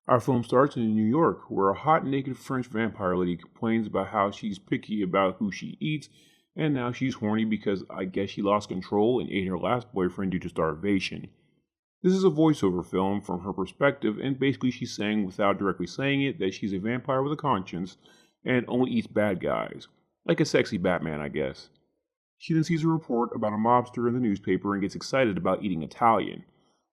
Our film starts in New York, where a hot naked French vampire lady complains about how she's picky about who she eats, and now she's horny because I guess she lost control and ate her last boyfriend due to starvation. This is a voiceover film from her perspective, and basically she's saying, without directly saying it, that she's a vampire with a conscience and only eats bad guys. Like a sexy Batman, I guess. She then sees a report about a mobster in the newspaper and gets excited about eating Italian.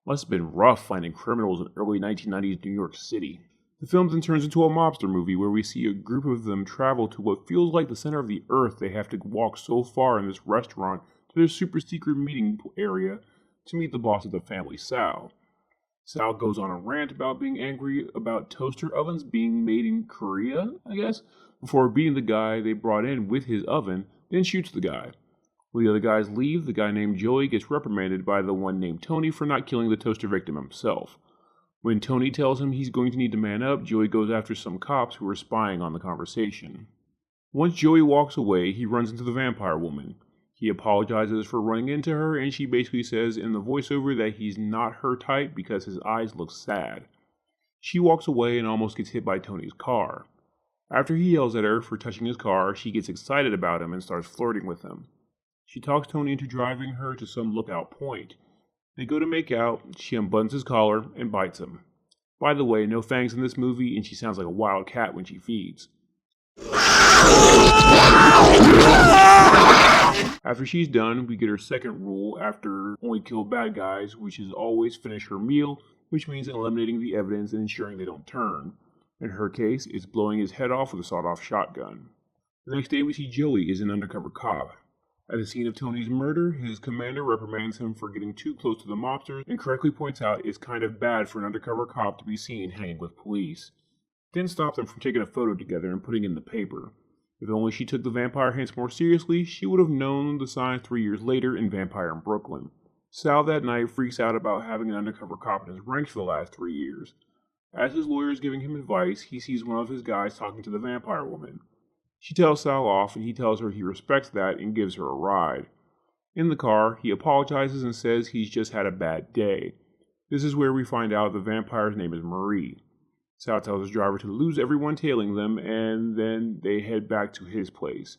Must have been rough finding criminals in early 1990s New York City. The film then turns into a mobster movie where we see a group of them travel to what feels like the center of the earth. They have to walk so far in this restaurant to their super secret meeting area to meet the boss of the family, Sal. Sal goes on a rant about being angry about toaster ovens being made in Korea, I guess, before beating the guy they brought in with his oven, then shoots the guy. When the other guys leave, the guy named Joey gets reprimanded by the one named Tony for not killing the toaster victim himself. When Tony tells him he's going to need to man up, Joey goes after some cops who are spying on the conversation. Once Joey walks away, he runs into the vampire woman. He apologizes for running into her, and she basically says in the voiceover that he's not her type because his eyes look sad. She walks away and almost gets hit by Tony's car. After he yells at her for touching his car, she gets excited about him and starts flirting with him. She talks Tony into driving her to some lookout point. They go to make out, she unbuttons his collar, and bites him. By the way, no fangs in this movie, and she sounds like a wild cat when she feeds. After she's done, we get her second rule after only kill bad guys, which is always finish her meal, which means eliminating the evidence and ensuring they don't turn. In her case, it's blowing his head off with a sawed-off shotgun. The next day we see Joey is an undercover cop. At the scene of Tony's murder, his commander reprimands him for getting too close to the mobsters and correctly points out it's kind of bad for an undercover cop to be seen hanging with police. Then stops them from taking a photo together and putting it in the paper. If only she took the vampire hints more seriously, she would have known the signs 3 years later in Vampire in Brooklyn. Sal that night freaks out about having an undercover cop in his ranks for the last 3 years. As his lawyer is giving him advice, he sees one of his guys talking to the vampire woman. She tells Sal off, and he tells her he respects that and gives her a ride. In the car, he apologizes and says he's just had a bad day. This is where we find out the vampire's name is Marie. Sal tells his driver to lose everyone tailing them, and then they head back to his place.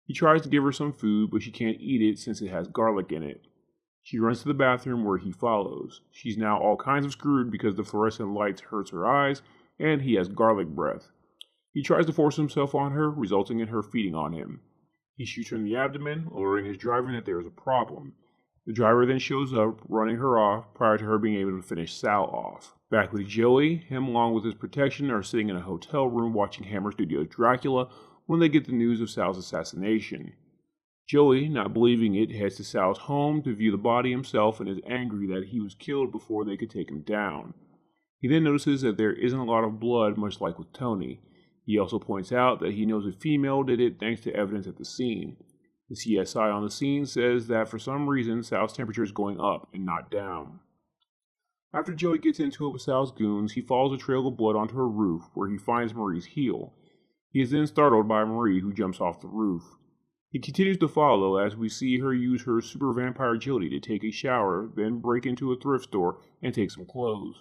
He tries to give her some food, but she can't eat it since it has garlic in it. She runs to the bathroom where he follows. She's now all kinds of screwed because the fluorescent lights hurts her eyes, and he has garlic breath. He tries to force himself on her, resulting in her feeding on him. He shoots her in the abdomen, alerting his driver that there is a problem. The driver then shows up, running her off prior to her being able to finish Sal off. Back with Joey, him along with his protection are sitting in a hotel room watching Hammer Studios' Dracula when they get the news of Sal's assassination. Joey, not believing it, heads to Sal's home to view the body himself and is angry that he was killed before they could take him down. He then notices that there isn't a lot of blood, much like with Tony. He also points out that he knows a female did it thanks to evidence at the scene. The CSI on the scene says that for some reason Sal's temperature is going up and not down. After Joey gets into it with Sal's goons, he follows a trail of blood onto a roof where he finds Marie's heel. He is then startled by Marie, who jumps off the roof. He continues to follow as we see her use her super vampire agility to take a shower, then break into a thrift store and take some clothes.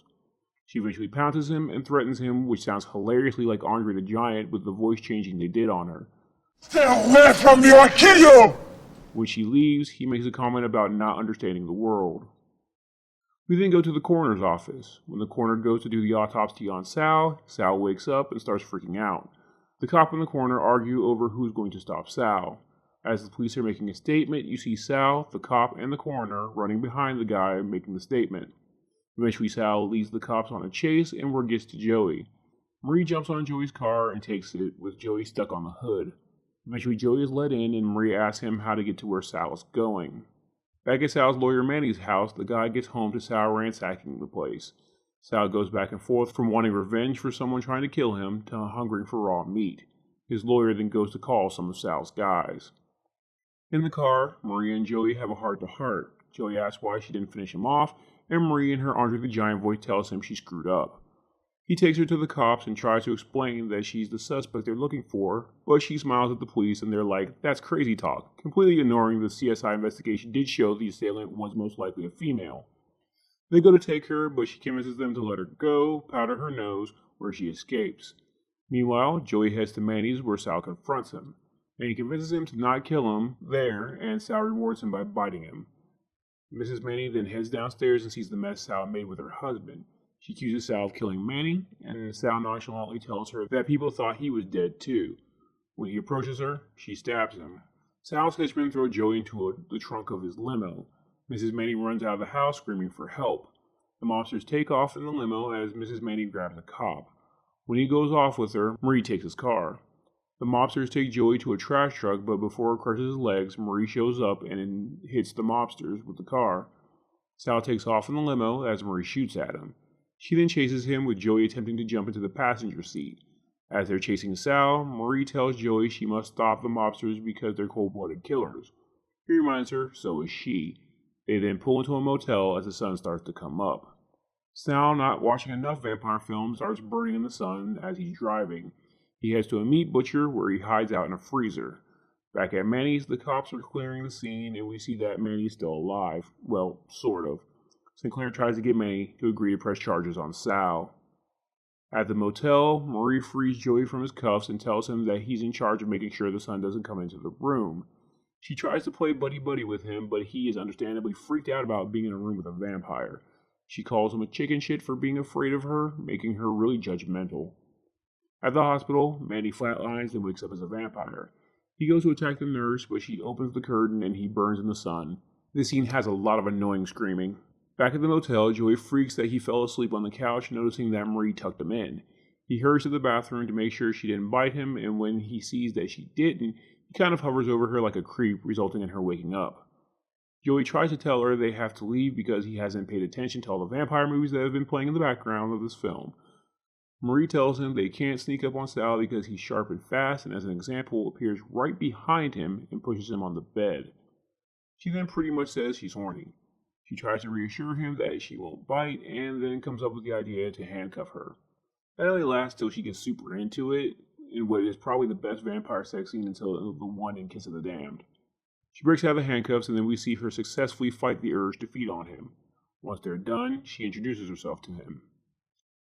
She eventually pounces him and threatens him, which sounds hilariously like Andre the Giant with the voice changing they did on her. Stay away from me or I'll kill you! When she leaves, he makes a comment about not understanding the world. We then go to the coroner's office. When the coroner goes to do the autopsy on Sal, Sal wakes up and starts freaking out. The cop and the coroner argue over who's going to stop Sal. As the police are making a statement, you see Sal, the cop, and the coroner running behind the guy making the statement. Eventually, Sal leads the cops on a chase, and word gets to Joey. Marie jumps on Joey's car and takes it, with Joey stuck on the hood. Eventually, Joey is let in, and Marie asks him how to get to where Sal is going. Back at Sal's lawyer Manny's house, the guy gets home to Sal ransacking the place. Sal goes back and forth from wanting revenge for someone trying to kill him to hungering for raw meat. His lawyer then goes to call some of Sal's guys. In the car, Marie and Joey have a heart-to-heart. Joey asks why she didn't finish him off, and Marie in her Andre the Giant voice tells him she screwed up. He takes her to the cops and tries to explain that she's the suspect they're looking for, but she smiles at the police and they're like, that's crazy talk, completely ignoring the CSI investigation did show the assailant was most likely a female. They go to take her, but she convinces them to let her go, powder her nose, where she escapes. Meanwhile, Joey heads to Manny's where Sal confronts him, and he convinces him to not kill him there, and Sal rewards him by biting him. Mrs. Manny then heads downstairs and sees the mess Sal made with her husband. She accuses Sal of killing Manny, and Sal nonchalantly tells her that people thought he was dead too. When he approaches her, she stabs him. Sal's henchmen throw Joey into the trunk of his limo. Mrs. Manny runs out of the house screaming for help. The mobsters take off in the limo as Mrs. Manny grabs a cop. When he goes off with her, Marie takes his car. The mobsters take Joey to a trash truck, but before it crushes his legs, Marie shows up and hits the mobsters with the car. Sal takes off in the limo as Marie shoots at him. She then chases him with Joey attempting to jump into the passenger seat. As they're chasing Sal, Marie tells Joey she must stop the mobsters because they're cold-blooded killers. He reminds her so is she. They then pull into a motel as the sun starts to come up. Sal, not watching enough vampire films, starts burning in the sun as he's driving. He heads to a meat butcher where he hides out in a freezer. Back at Manny's, the cops are clearing the scene and we see that Manny's still alive. Well, sort of. Sinclair tries to get Manny to agree to press charges on Sal. At the motel, Marie frees Joey from his cuffs and tells him that he's in charge of making sure the sun doesn't come into the room. She tries to play buddy-buddy with him, but he is understandably freaked out about being in a room with a vampire. She calls him a chicken shit for being afraid of her, making her really judgmental. At the hospital, Manny flatlines and wakes up as a vampire. He goes to attack the nurse, but she opens the curtain and he burns in the sun. This scene has a lot of annoying screaming. Back at the motel, Joey freaks that he fell asleep on the couch, noticing that Marie tucked him in. He hurries to the bathroom to make sure she didn't bite him, and when he sees that she didn't, he kind of hovers over her like a creep, resulting in her waking up. Joey tries to tell her they have to leave because he hasn't paid attention to all the vampire movies that have been playing in the background of this film. Marie tells him they can't sneak up on Sal because he's sharp and fast, and as an example, appears right behind him and pushes him on the bed. She then pretty much says she's horny. She tries to reassure him that she won't bite, and then comes up with the idea to handcuff her. That only lasts till she gets super into it, in what is probably the best vampire sex scene until the one in Kiss of the Damned. She breaks out of the handcuffs, and then we see her successfully fight the urge to feed on him. Once they're done, she introduces herself to him.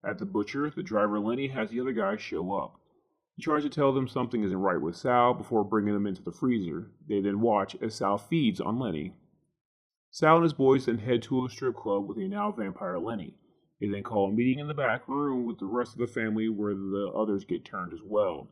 At the butcher, the driver Lenny has the other guys show up. He tries to tell them something isn't right with Sal before bringing them into the freezer. They then watch as Sal feeds on Lenny. Sal and his boys then head to a strip club with a now vampire Lenny. They then call a meeting in the back room with the rest of the family where the others get turned as well.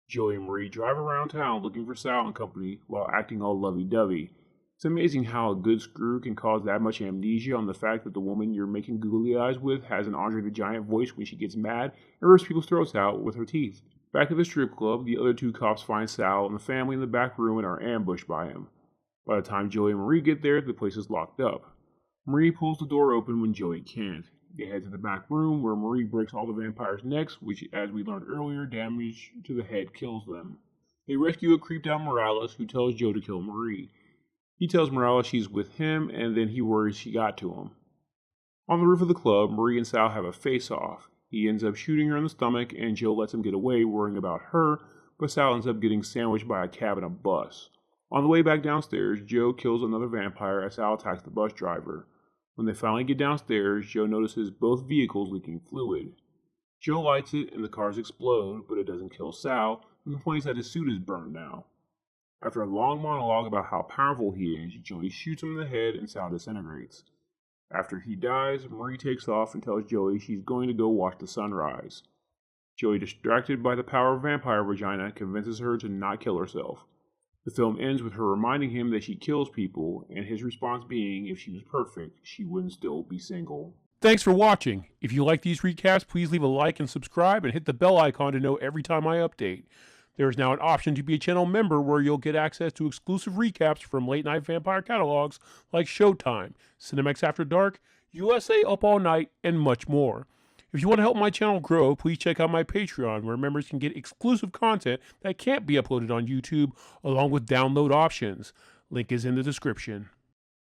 Joey and Marie drive around town looking for Sal and company while acting all lovey-dovey. It's amazing how a good screw can cause that much amnesia on the fact that the woman you're making googly eyes with has an Andre the Giant voice when she gets mad and rips people's throats out with her teeth. Back at the strip club, the other two cops find Sal and the family in the back room and are ambushed by him. By the time Joey and Marie get there, the place is locked up. Marie pulls the door open when Joey can't. They head to the back room where Marie breaks all the vampires' necks, which, as we learned earlier, damage to the head kills them. They rescue a creeped out Morales who tells Joe to kill Marie. He tells Morales she's with him, and then he worries she got to him. On the roof of the club, Marie and Sal have a face-off. He ends up shooting her in the stomach, and Joe lets him get away worrying about her, but Sal ends up getting sandwiched by a cab and a bus. On the way back downstairs, Joe kills another vampire as Sal attacks the bus driver. When they finally get downstairs, Joe notices both vehicles leaking fluid. Joe lights it and the cars explode, but it doesn't kill Sal, who complains that his suit is burned now. After a long monologue about how powerful he is, Joey shoots him in the head and Sal disintegrates. After he dies, Marie takes off and tells Joey she's going to go watch the sunrise. Joey, distracted by the power of vampire vagina, convinces her to not kill herself. The film ends with her reminding him that she kills people, and his response being, if she was perfect, she wouldn't still be single. Thanks for watching. If you like these recaps, please leave a like and subscribe and hit the bell icon to know every time I update. There is now an option to be a channel member where you'll get access to exclusive recaps from late-night vampire catalogs like Showtime, Cinemax After Dark, USA Up All Night, and much more. If you want to help my channel grow, please check out my Patreon, where members can get exclusive content that can't be uploaded on YouTube, along with download options. Link is in the description.